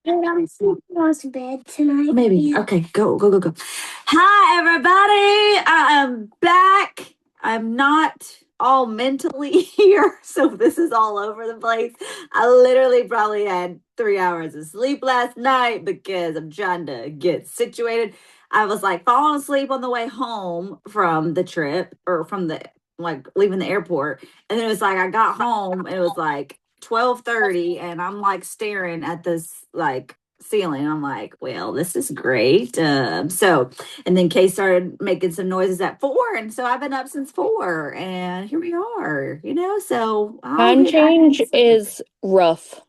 to bed tonight. Maybe. Okay, go. Hi, everybody. I am back. I'm not all mentally here, so this is all over the place. I literally probably had 3 hours of sleep last night because I'm trying to get situated. I was like falling asleep on the way home from the trip or from the like leaving the airport. And then it was like I got home and it was like 12:30 and I'm like staring at this like ceiling. I'm like, well, this is great. And then Kay started making some noises at 4, and so I've been up since 4, and here we are. So I'll Time be back in change a second. is rough.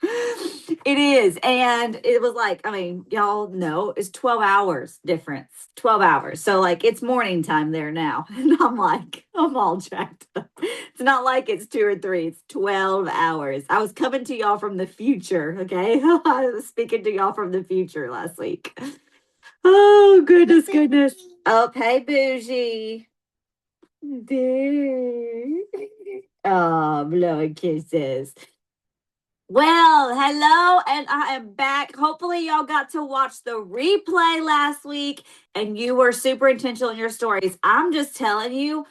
It is. And it was like, I mean, y'all know it's 12 hours difference. 12 hours. So like it's morning time there now. And I'm like, I'm all jacked up. It's not like it's 2 or 3, it's 12 hours. I was coming to y'all from the future, okay? I was speaking to y'all from the future last week. Oh, goodness. Oh, hey, bougie. Oh, blowing kisses. Well, hello, and I am back. Hopefully, y'all got to watch the replay last week and you were super intentional in your stories. I'm just telling you,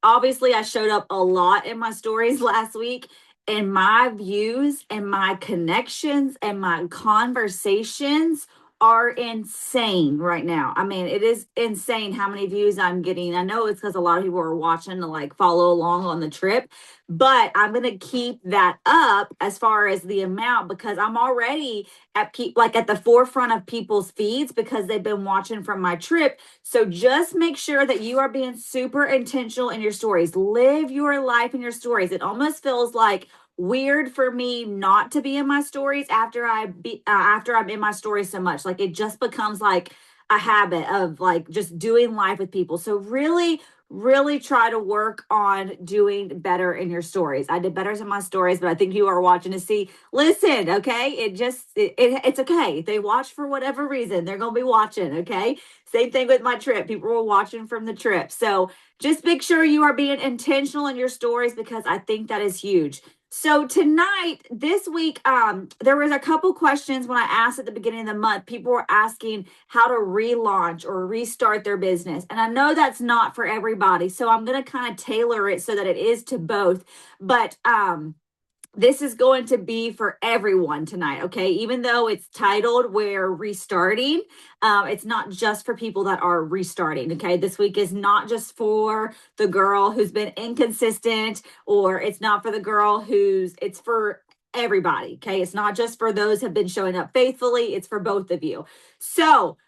obviously, I showed up a lot in my stories last week, and my views and my connections and my conversations are insane right now. I mean, it is insane how many views I'm getting. I know it's because a lot of people are watching to like follow along on the trip, but I'm going to keep that up as far as the amount because I'm already at the forefront of people's feeds because they've been watching from my trip. So just make sure that you are being super intentional in your stories. Live your life in your stories. It almost feels like weird for me not to be in my stories after I'm in my stories so much. Like it just becomes like a habit of like just doing life with people. So really try to work on doing better in your stories. I did better in my stories, but I think you are watching to see. Listen, okay? It's okay. They watch for whatever reason. They're going to be watching, okay? Same thing with my trip. People were watching from the trip. So just make sure you are being intentional in your stories because I think that is huge. So tonight, this week, there was a couple questions when I asked at the beginning of the month. People were asking how to relaunch or restart their business, and I know that's not for everybody. So I'm going to kind of tailor it so that it is to both. But this is going to be for everyone tonight, okay? Even though it's titled We're Restarting, it's not just for people that are restarting, okay? This week is not just for the girl who's been inconsistent, or it's not for the girl it's for everybody, okay? It's not just for those who have been showing up faithfully, it's for both of you. So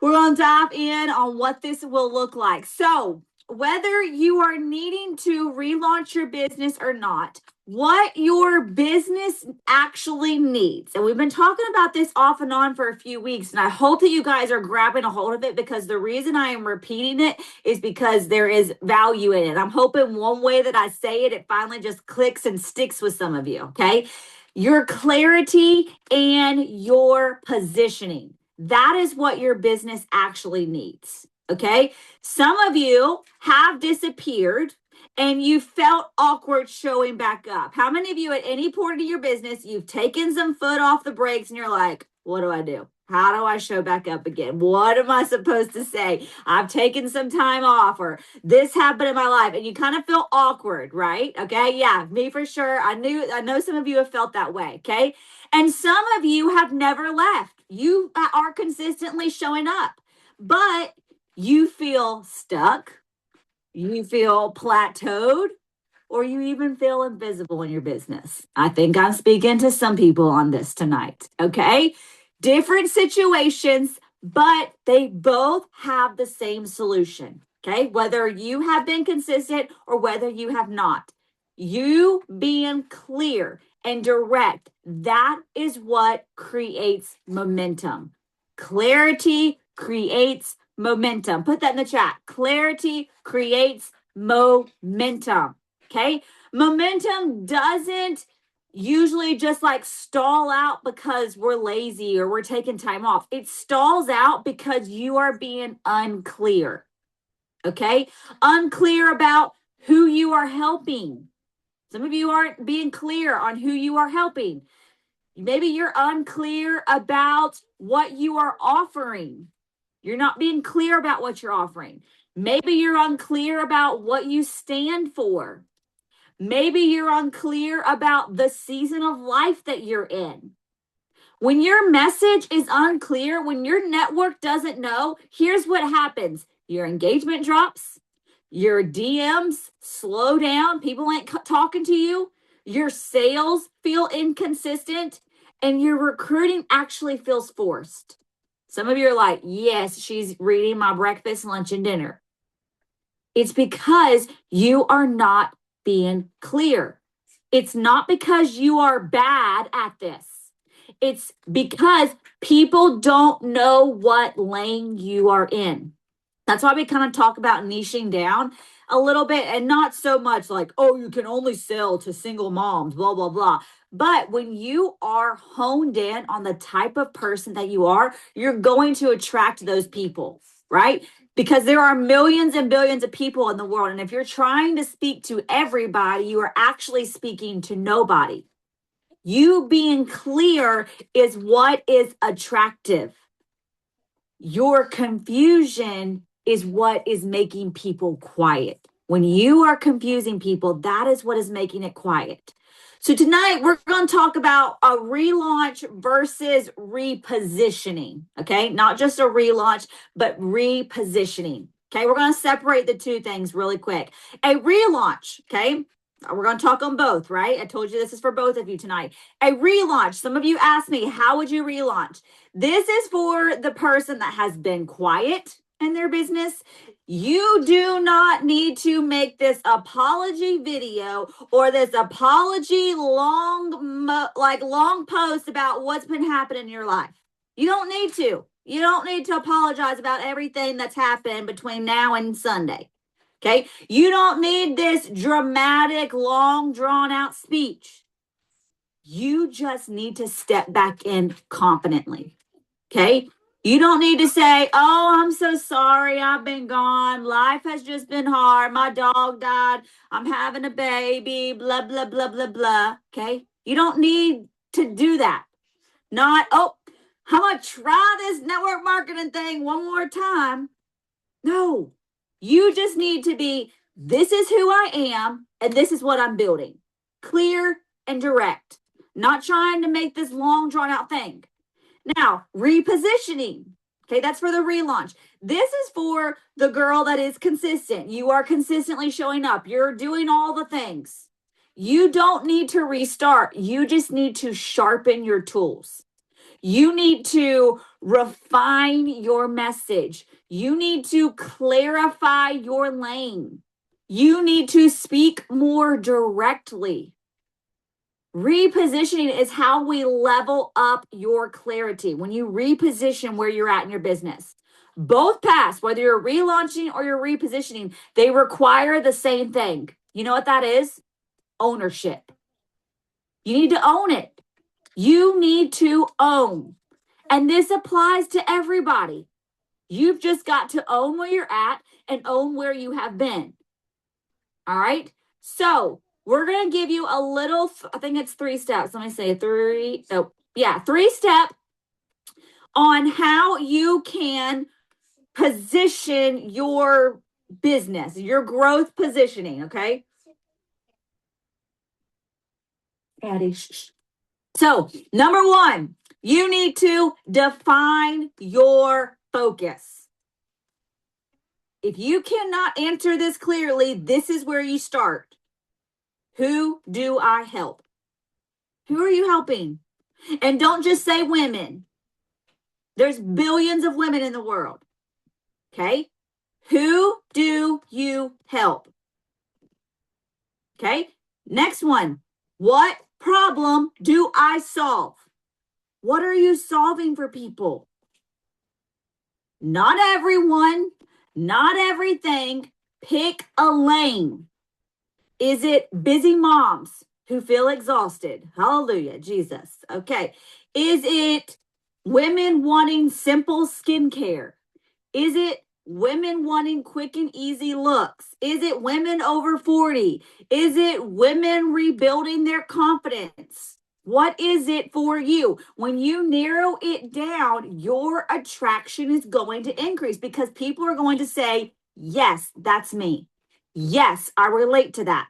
we're going to dive in on what this will look like. So whether you are needing to relaunch your business or not, what your business actually needs. And we've been talking about this off and on for a few weeks, and I hope that you guys are grabbing a hold of it because the reason I am repeating it is because there is value in it. I'm hoping one way that I say it, it finally just clicks and sticks with some of you, okay? Your clarity and your positioning. That is what your business actually needs. Okay. Some of you have disappeared and you felt awkward showing back up. How many of you at any point of your business, you've taken some foot off the brakes and you're like, what do I do? How do I show back up again? What am I supposed to say? I've taken some time off, or this happened in my life, and you kind of feel awkward, right? Okay. Yeah, me for sure. I know some of you have felt that way. Okay. And some of you have never left. You are consistently showing up, but you feel stuck, you feel plateaued, or you even feel invisible in your business. I think I'm speaking to some people on this tonight. Okay. Different situations, but they both have the same solution. Okay. Whether you have been consistent or whether you have not, you being clear and direct, that is what creates momentum. Clarity creates momentum. Put that in the chat. Clarity creates momentum. Okay. Momentum doesn't usually just like stall out because we're lazy or we're taking time off. It stalls out because you are being unclear. Okay. Unclear about who you are helping. Some of you aren't being clear on who you are helping. Maybe you're unclear about what you are offering. You're not being clear about what you're offering. Maybe you're unclear about what you stand for. Maybe you're unclear about the season of life that you're in. When your message is unclear, when your network doesn't know, here's what happens. Your engagement drops, your DMs slow down, people ain't talking to you, your sales feel inconsistent, and your recruiting actually feels forced. Some of you are like, yes, she's reading my breakfast, lunch, and dinner. It's because you are not being clear. It's not because you are bad at this. It's because people don't know what lane you are in. That's why we kind of talk about niching down a little bit and not so much like, oh, you can only sell to single moms, blah, blah, blah. But when you are honed in on the type of person that you are, you're going to attract those people, right? Because there are millions and billions of people in the world. And if you're trying to speak to everybody, you are actually speaking to nobody. You being clear is what is attractive. Your confusion is what is making people quiet. When you are confusing people, that is what is making it quiet. So tonight we're going to talk about a relaunch versus repositioning. Okay. Not just a relaunch, but repositioning. Okay. We're going to separate the two things really quick. A relaunch. Okay. We're going to talk on both, right? I told you this is for both of you tonight. A relaunch. Some of you asked me, how would you relaunch? This is for the person that has been quiet in their business. You do not need to make this apology video or this apology long post about what's been happening in your life. You don't need to. You don't need to apologize about everything that's happened between now and Sunday. Okay? You don't need this dramatic, long, drawn out speech. You just need to step back in confidently. Okay? You don't need to say, oh, I'm so sorry. I've been gone. Life has just been hard. My dog died. I'm having a baby. Blah, blah, blah, blah, blah. Okay? You don't need to do that. Not, oh, I'm going to try this network marketing thing one more time. No. You just need to be, this is who I am, and this is what I'm building. Clear and direct. Not trying to make this long, drawn out thing. Now, repositioning. Okay, that's for the relaunch. This is for the girl that is consistent. You are consistently showing up. You're doing all the things. You don't need to restart. You just need to sharpen your tools. You need to refine your message. You need to clarify your lane. You need to speak more directly. Repositioning is how we level up your clarity. When you reposition where you're at in your business, both paths, whether you're relaunching or you're repositioning, they require the same thing. You know what that is? Ownership. You need to own it. You need to own. And this applies to everybody. You've just got to own where you're at and own where you have been. All right. So we're going to give you a little, I think it's 3 steps. Let me say 3. So yeah, 3 step on how you can position your business, your growth positioning. Okay. Addie, shh. So number 1, you need to define your focus. If you cannot answer this clearly, this is where you start. Who do I help? Who are you helping? And don't just say women. There's billions of women in the world. Okay? Who do you help? Okay? Next one. What problem do I solve? What are you solving for people? Not everyone, not everything. Pick a lane. Is it busy moms who feel exhausted? Hallelujah, Jesus. Okay. Is it women wanting simple skincare? Is it women wanting quick and easy looks? Is it women over 40? Is it women rebuilding their confidence? What is it for you? When you narrow it down, your attraction is going to increase because people are going to say, yes, that's me. Yes, I relate to that.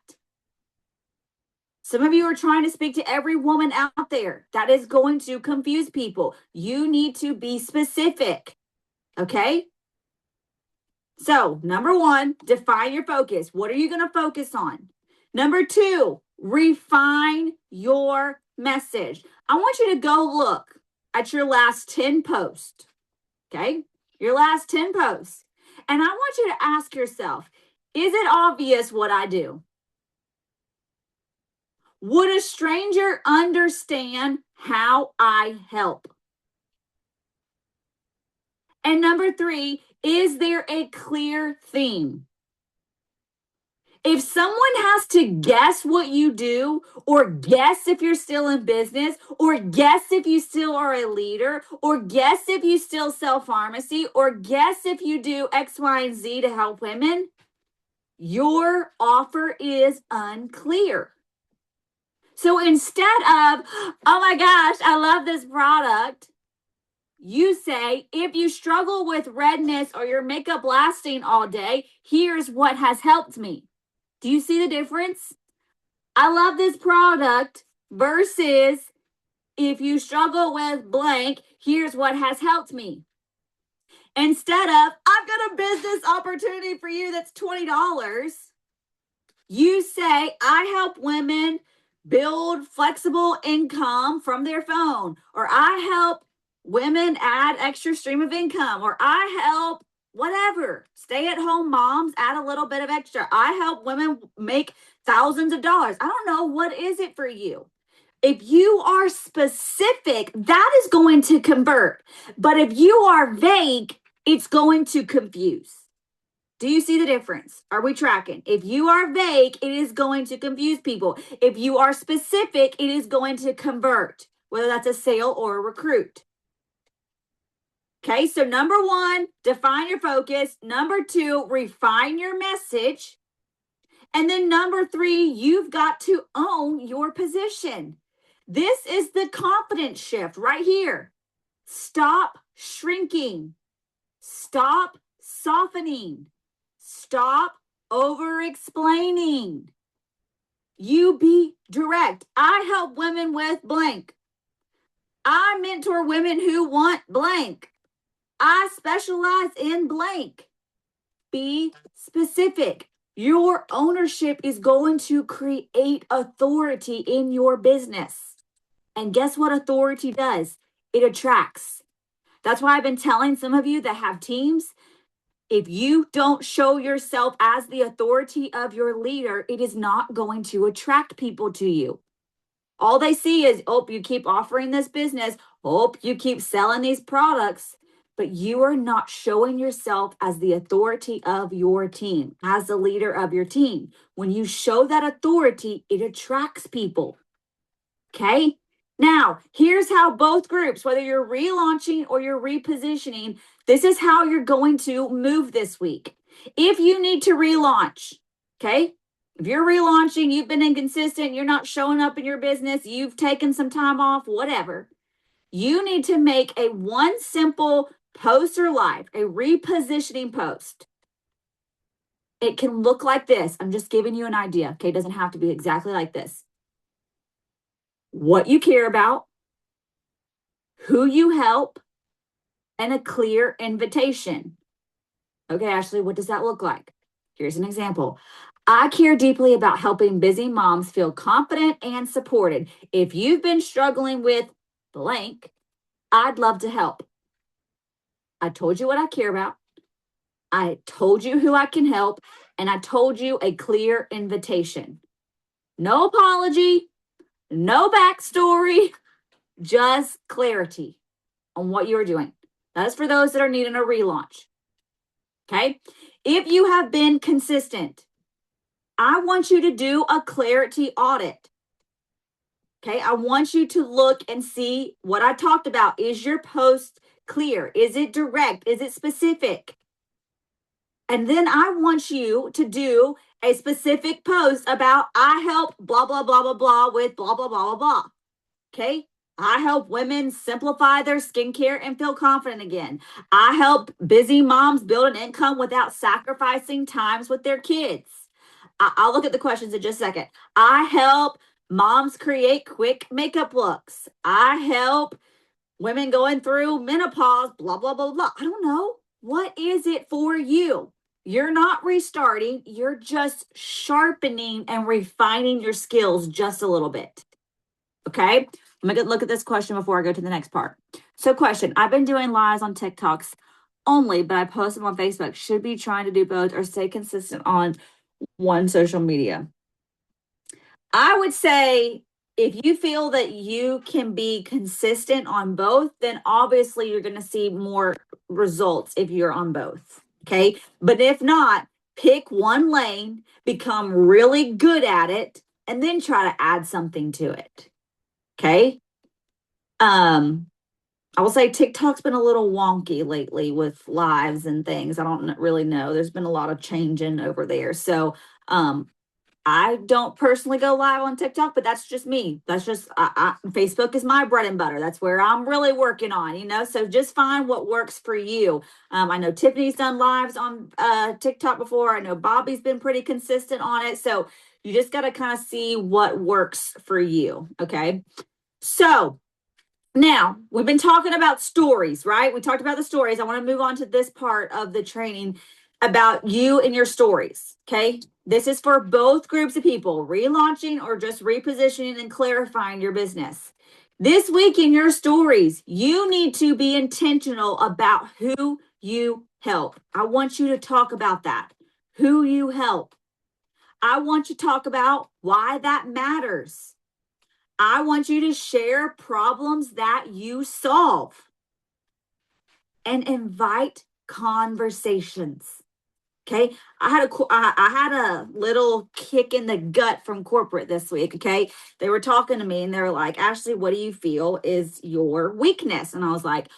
Some of you are trying to speak to every woman out there. That is going to confuse people. You need to be specific. Okay? So, number one, define your focus. What are you going to focus on? Number two, refine your message. I want you to go look at your last 10 posts. Okay? Your last 10 posts. And I want you to ask yourself, is it obvious what I do? Would a stranger understand how I help? And number three, is there a clear theme? If someone has to guess what you do, or guess if you're still in business, or guess if you still are a leader, or guess if you still sell pharmacy, or guess if you do X, Y, and Z to help women, your offer is unclear. So instead of, oh my gosh, I love this product, you say, if you struggle with redness or your makeup lasting all day, here's what has helped me. Do you see the difference? I love this product versus if you struggle with blank, here's what has helped me. Instead of, I've got a business opportunity for you that's $20, you say, I help women build flexible income from their phone, or I help women add extra stream of income, or I help whatever, stay at home moms add a little bit of extra. I help women make thousands of dollars. I don't know, what is it for you? If you are specific, that is going to convert. But if you are vague, it's going to confuse. Do you see the difference? Are we tracking? If you are vague, it is going to confuse people. If you are specific, it is going to convert, whether that's a sale or a recruit. Okay, so number one, define your focus. Number two, refine your message. And then number three, you've got to own your position. This is the confidence shift right here. Stop shrinking. Stop softening. Stop over-explaining. You be direct. I help women with blank. I mentor women who want blank. I specialize in blank. Be specific. Your ownership is going to create authority in your business. And guess what authority does? It attracts. That's why I've been telling some of you that have teams, if you don't show yourself as the authority of your leader, it is not going to attract people to you. All they see is, oh, you keep offering this business. Oh, you keep selling these products. But you are not showing yourself as the authority of your team, as the leader of your team. When you show that authority, it attracts people. Okay? Now, here's how both groups, whether you're relaunching or you're repositioning, this is how you're going to move this week. If you need to relaunch, okay? If you're relaunching, you've been inconsistent, you're not showing up in your business, you've taken some time off, whatever, you need to make a one simple post or live, a repositioning post. It can look like this. I'm just giving you an idea, okay? It doesn't have to be exactly like this. What you care about, who you help, and a clear invitation. Okay, Ashley, what does that look like? Here's an example. I care deeply about helping busy moms feel confident and supported. If you've been struggling with blank, I'd love to help. I told you what I care about. I told you who I can help, and I told you a clear invitation. No apology, no backstory, just clarity on what you're doing. That is for those that are needing a relaunch. Okay? If you have been consistent, I want you to do a clarity audit. Okay? I want you to look and see what I talked about. Is your post clear? Is it direct? Is it specific? And then I want you to do a specific post about I help blah, blah, blah, blah, blah with blah, blah, blah, blah, blah. Okay. I help women simplify their skincare and feel confident again. I help busy moms build an income without sacrificing times with their kids. I'll look at the questions in just a second. I help moms create quick makeup looks. I help women going through menopause, blah, blah, blah, blah. I don't know. What is it for you? You're not restarting, you're just sharpening and refining your skills just a little bit. Okay. Let me look at this question before I go to the next part. So, question, I've been doing lives on TikToks only, but I post them on Facebook. Should be trying to do both or stay consistent on one social media? I would say if you feel that you can be consistent on both, then obviously you're going to see more results if you're on both. Okay. But if not, pick one lane, become really good at it, and then try to add something to it. Okay. I will say TikTok's been a little wonky lately with lives and things. I don't really know. There's been a lot of changing over there. So, I don't personally go live on TikTok, but that's just me. That's just Facebook is my bread and butter. That's where I'm really working on, So just find what works for you. I know Tiffany's done lives on TikTok before. I know Bobby's been pretty consistent on it. So you just got to kind of see what works for you. Okay. So now we've been talking about stories, right? We talked about the stories. I want to move on to this part of the training about you and your stories. Okay. This is for both groups of people, relaunching or just repositioning and clarifying your business. This week in your stories, you need to be intentional about who you help. I want you to talk about that, who you help. I want you to talk about why that matters. I want you to share problems that you solve and invite conversations. Okay. I had a little kick in the gut from corporate this week. Okay. They were talking to me and they were like, Ashley, what do you feel is your weakness? And I was like,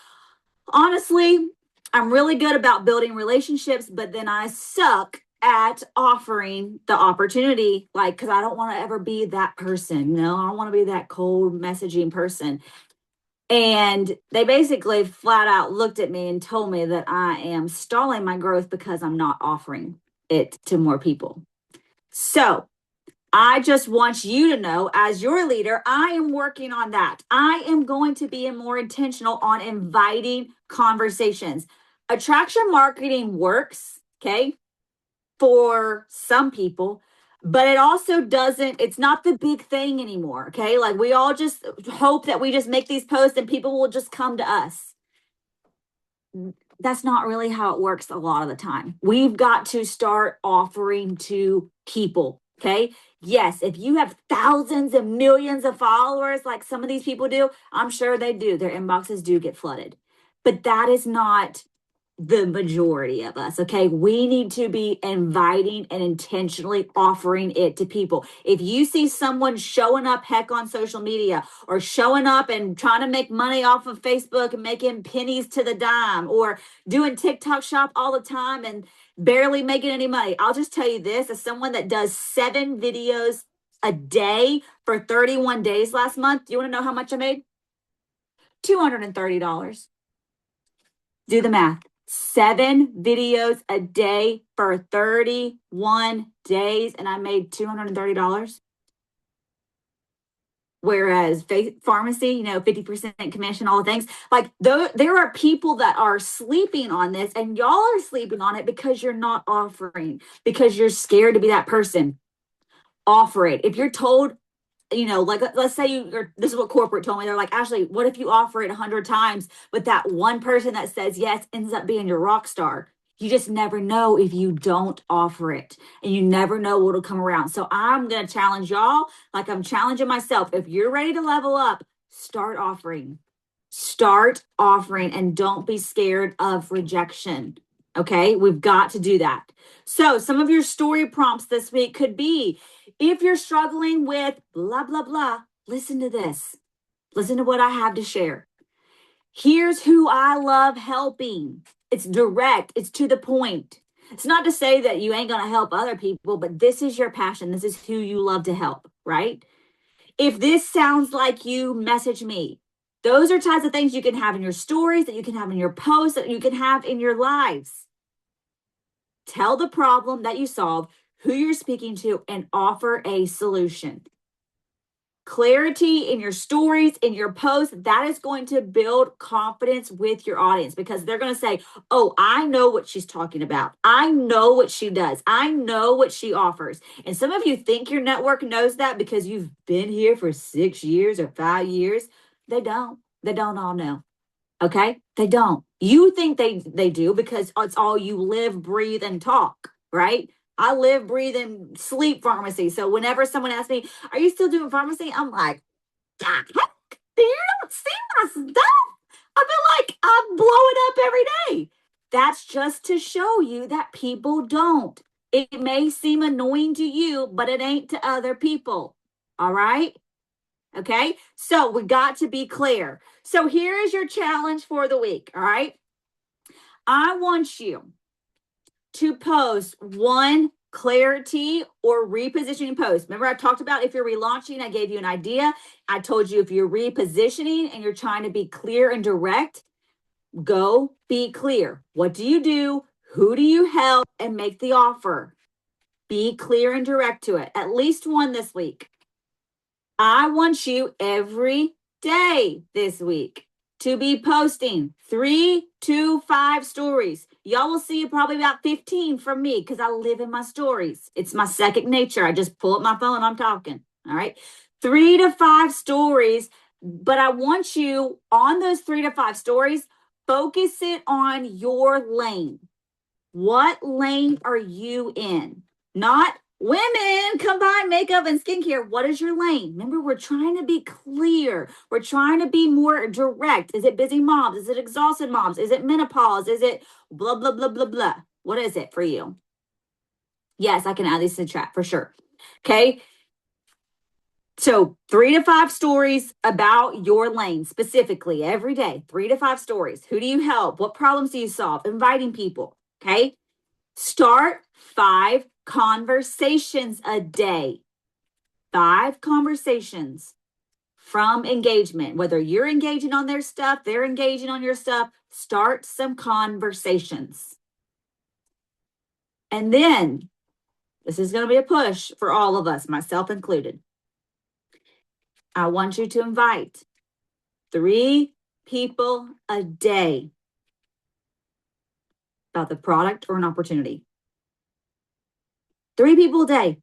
honestly, I'm really good about building relationships, but then I suck at offering the opportunity, like, because I don't want to ever be that person. I don't want to be that cold messaging person. And they basically flat out looked at me and told me that I am stalling my growth because I'm not offering it to more people. So I just want you to know, as your leader, I am working on that. I am going to be more intentional on inviting conversations. Attraction marketing works, okay, for some people, but it also doesn't, it's not the big thing anymore. Okay. Like we all just hope that we just make these posts and people will just come to us. That's not really how it works a lot of the time. We've got to start offering to people. Okay. Yes. If you have thousands and millions of followers, like some of these people do, I'm sure they do. Their inboxes do get flooded, but that is not the majority of us. Okay. We need to be inviting and intentionally offering it to people. If you see someone showing up heck on social media or showing up and trying to make money off of Facebook and making pennies to the dime or doing TikTok shop all the time and barely making any money, I'll just tell you this, as someone that does 7 videos a day for 31 days last month, do you want to know how much I made? $230. Do the math. 7 videos a day for 31 days, and I made $230. Whereas pharmacy, 50% commission, all the things. Like there are people that are sleeping on this, and y'all are sleeping on it because you're not offering, because you're scared to be that person. Offer it. If you're told, like let's say this is what corporate told me. They're like, Ashley, what if you offer it 100 times, but that one person that says yes ends up being your rock star? You just never know if you don't offer it, and you never know what'll come around. So I'm going to challenge y'all, like I'm challenging myself. If you're ready to level up, start offering, and don't be scared of rejection. Okay. We've got to do that. So some of your story prompts this week could be, if you're struggling with blah, blah, blah, listen to this. Listen to what I have to share. Here's who I love helping. It's direct. It's to the point. It's not to say that you ain't going to help other people, but this is your passion. This is who you love to help, right? If this sounds like you, message me. Those are types of things you can have in your stories, that you can have in your posts, that you can have in your lives. Tell the problem that you solve, who you're speaking to, and offer a solution. Clarity in your stories, in your posts, that is going to build confidence with your audience, because they're going to say, oh, I know what she's talking about. I know what she does. I know what she offers. And some of you think your network knows that because you've been here for 6 years or 5 years. They don't. They don't all know. Okay? They don't. You think they do because it's all you live, breathe, and talk, right? I live, breathe, and sleep pharmacy. So whenever someone asks me, are you still doing pharmacy? I'm like, God, heck, you don't see my stuff. I feel like I blow it up every day. That's just to show you that people don't. It may seem annoying to you, but it ain't to other people. All right? Okay, so we got to be clear. So here is your challenge for the week. All right, I want you to post one clarity or repositioning post. Remember, I talked about if you're relaunching, I gave you an idea. I told you if you're repositioning and you're trying to be clear and direct, go be clear. What do you do? Who do you help? And make the offer. Be clear and direct to it. At least one this week. I want you every day this week to be posting 3 to 5 stories. Y'all will see probably about 15 from me because I live in my stories. It's my second nature. I just pull up my phone and I'm talking. All right. 3 to 5 stories. But I want you on those 3 to 5 stories, focus it on your lane. What lane are you in? Not women combine makeup and skincare. What is your lane? Remember, we're trying to be clear. We're trying to be more direct. Is it busy moms? Is it exhausted moms? Is it menopause? Is it blah, blah, blah, blah, blah? What is it for you? Yes, I can add these to the chat for sure. Okay. So 3 to 5 stories about your lane specifically every day. 3 to 5 stories. Who do you help? What problems do you solve? Inviting people. Okay. Start 5 conversations a day. 5 conversations from engagement. Whether you're engaging on their stuff, they're engaging on your stuff, start some conversations. And then, this is going to be a push for all of us, myself included. I want you to invite 3 people a day about the product or an opportunity. 3 people a day.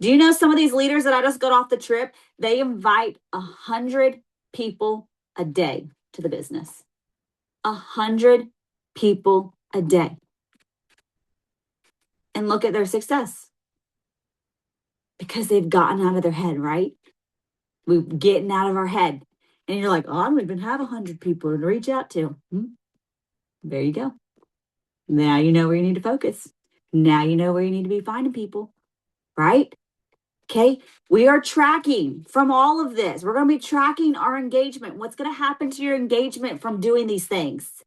Do you know some of these leaders that I just got off the trip, they invite 100 people a day to the business. 100 people a day. And look at their success. Because they've gotten out of their head, right? We're getting out of our head. And you're like, oh, I don't even have 100 people to reach out to. There you go. Now you know where you need to focus. Now you know where you need to be finding people, right? Okay, we are tracking from all of this. We're going to be tracking our engagement. What's going to happen to your engagement from doing these things?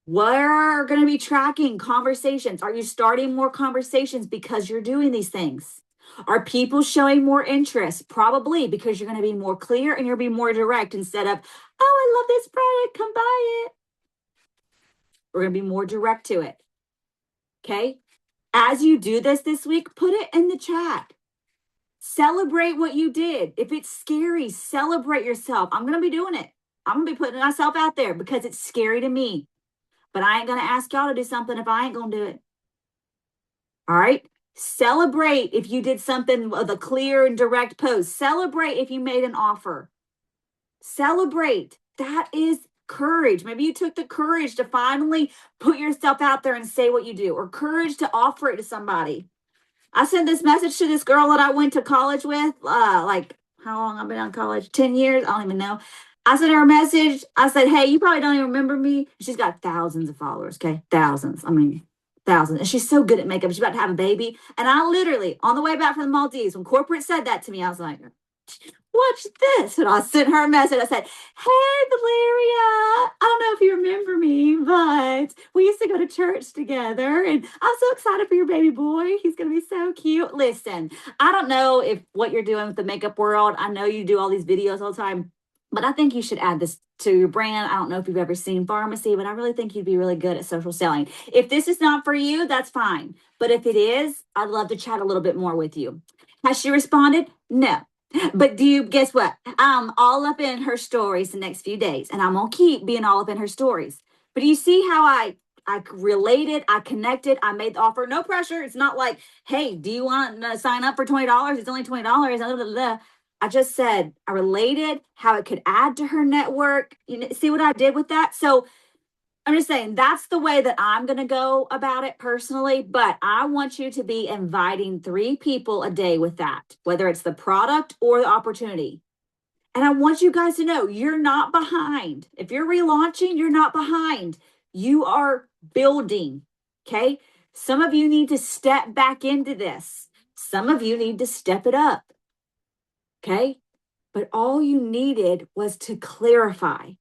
We're going to be tracking conversations. Are you starting more conversations because you're doing these things? Are people showing more interest? Probably, because you're going to be more clear and you'll be more direct instead of, oh, I love this product, come buy it. We're going to be more direct to it. Okay. As you do this week, put it in the chat. Celebrate what you did. If it's scary, celebrate yourself. I'm going to be doing it. I'm going to be putting myself out there because it's scary to me. But I ain't going to ask y'all to do something if I ain't going to do it. All right? Celebrate if you did something with a clear and direct post. Celebrate if you made an offer. Celebrate. That is courage. Maybe you took the courage to finally put yourself out there and say what you do, or courage to offer it to somebody. I sent this message to this girl that I went to college with, like how long I've been on college? 10 years? I don't even know. I sent her a message. I said, hey, you probably don't even remember me. She's got thousands of followers, okay? Thousands. I mean, thousands. And she's so good at makeup. She's about to have a baby. And I literally, on the way back from the Maldives, when corporate said that to me, I was like, watch this. And I sent her a message. I said, hey, Valeria, I don't know if you remember me, but we used to go to church together. And I'm so excited for your baby boy. He's going to be so cute. Listen, I don't know if what you're doing with the makeup world, I know you do all these videos all the time, but I think you should add this to your brand. I don't know if you've ever seen pharmacy, but I really think you'd be really good at social selling. If this is not for you, that's fine. But if it is, I'd love to chat a little bit more with you. Has she responded? No. But guess what? I'm all up in her stories the next few days, and I'm gonna keep being all up in her stories. But do you see how I related, I connected, I made the offer, no pressure. It's not like, hey, do you want to sign up for $20? It's only $20. I just said I related how it could add to her network. You know, see what I did with that? So I'm just saying that's the way that I'm going to go about it personally. But I want you to be inviting 3 people a day with that, whether it's the product or the opportunity. And I want you guys to know you're not behind. If you're relaunching, you're not behind. You are building. Okay. Some of you need to step back into this. Some of you need to step it up. Okay. But all you needed was to clarify.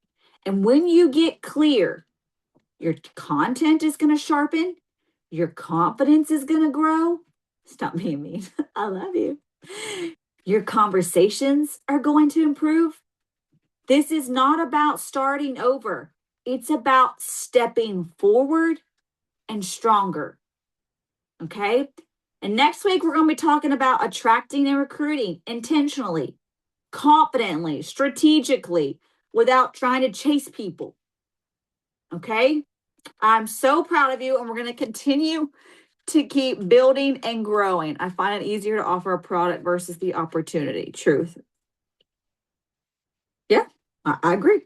And when you get clear, your content is going to sharpen. Your confidence is going to grow. Stop being mean. I love you. Your conversations are going to improve. This is not about starting over. It's about stepping forward and stronger. Okay? And next week, we're going to be talking about attracting and recruiting intentionally, confidently, strategically, without trying to chase people. Okay? I'm so proud of you, and we're going to continue to keep building and growing. I find it easier to offer a product versus the opportunity. Truth. Yeah, I agree.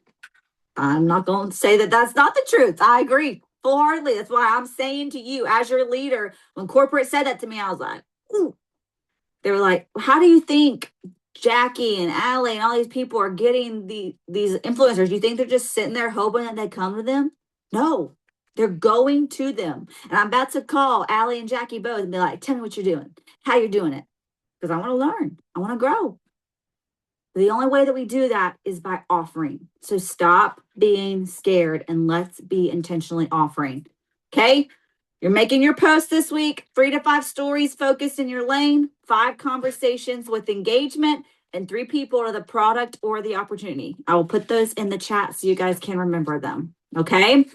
I'm not going to say that that's not the truth. I agree full-heartedly. That's why I'm saying to you, as your leader, when corporate said that to me, I was like, ooh. They were like, how do you think Jackie and Allie and all these people are getting these influencers? Do you think they're just sitting there hoping that they come to them? No, they're going to them. And I'm about to call Allie and Jackie both and be like, tell me what you're doing, how you're doing it. Because I want to learn. I want to grow. The only way that we do that is by offering. So stop being scared and let's be intentionally offering. Okay? You're making your post this week, 3 to 5 stories focused in your lane, 5 conversations with engagement, and 3 people are the product or the opportunity. I will put those in the chat so you guys can remember them. Okay?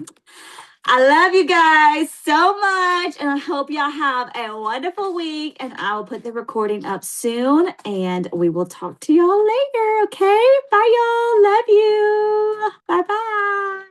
I love you guys so much, and I hope y'all have a wonderful week, and I will put the recording up soon, and we will talk to y'all later, okay? Bye, y'all. Love you. Bye-bye.